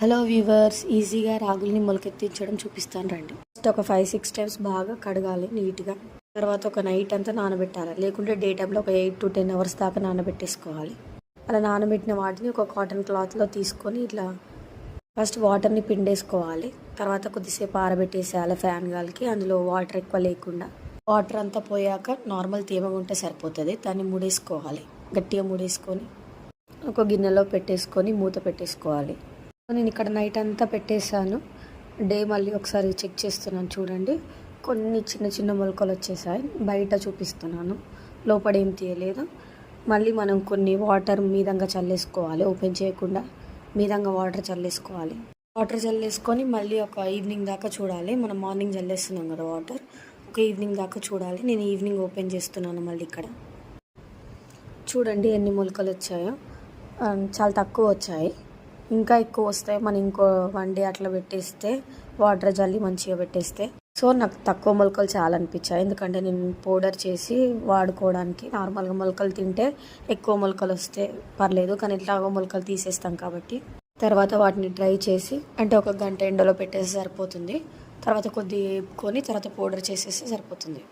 Hello viewers, ఈజీగా రాగుల్ని మొలకెత్తించడం చూపిస్తాను రండి. ఫస్ట్ ఒక 5-6 టైమ్స్ బాగా కడగాలి నీట్గా. తర్వాత ఒక నైట్ అంతా నానబెట్టాలి, లేకుంటే డే టైంలో ఒక 8 to 10 అవర్స్ దాకా నానబెట్టేసుకోవాలి. అలా నానబెట్టిన వాటిని ఒక కాటన్ క్లాత్లో తీసుకొని ఇట్లా ఫస్ట్ వాటర్ని పిండేసుకోవాలి. తర్వాత కొద్దిసేపు ఆరబెట్టేసేయాలి ఫ్యాన్ గాలికి. అందులో వాటర్ ఎక్కువ లేకుండా, వాటర్ అంతా పోయాక నార్మల్ తేమగా ఉంటే సరిపోతుంది. దాన్ని ముడేసుకోవాలి, గట్టిగా ముడేసుకొని ఒక గిన్నెలో పెట్టేసుకొని మూత పెట్టేసుకోవాలి. నేను ఇక్కడ నైట్ అంతా పెట్టేశాను. డే మళ్ళీ ఒకసారి చెక్ చేస్తున్నాను, చూడండి కొన్ని చిన్న చిన్న మొలకలు వచ్చేసాయి. బయట చూపిస్తున్నాను, లోపల ఏం తీయలేదు. మళ్ళీ మనం కొన్ని వాటర్ మీదంగా చల్లేసుకోవాలి, ఓపెన్ చేయకుండా మీదంగా వాటర్ చల్లేసుకోవాలి. వాటర్ చల్లేసుకొని మళ్ళీ ఒక ఈవినింగ్ దాకా చూడాలి. మనం మార్నింగ్ చల్లేస్తున్నాం కదా వాటర్, ఒక ఈవినింగ్ దాకా చూడాలి. నేను ఈవినింగ్ ఓపెన్ చేస్తున్నాను. మళ్ళీ ఇక్కడ చూడండి ఎన్ని మొలకలు వచ్చాయో. చాలా తక్కువ వచ్చాయి, ఇంకా ఎక్కువ వస్తాయి. మనం ఇంకో 1 day అట్లా పెట్టేస్తే, వాటర్ జల్లి మంచిగా పెట్టేస్తే. సో నాకు తక్కువ మొలకలు చాలా అనిపించాయి, ఎందుకంటే నేను పౌడర్ చేసి వాడుకోవడానికి. నార్మల్గా మొలకలు తింటే ఎక్కువ మొలకలు వస్తే పర్లేదు, కానీ ఇట్లాగో మొలకలు తీసేస్తాం కాబట్టి తర్వాత వాటిని డ్రై చేసి, అంటే ఒక గంట ఎండలో పెట్టేసి సరిపోతుంది. తర్వాత కొద్దిగా వేపుకొని తర్వాత పౌడర్ చేసేస్తే సరిపోతుంది.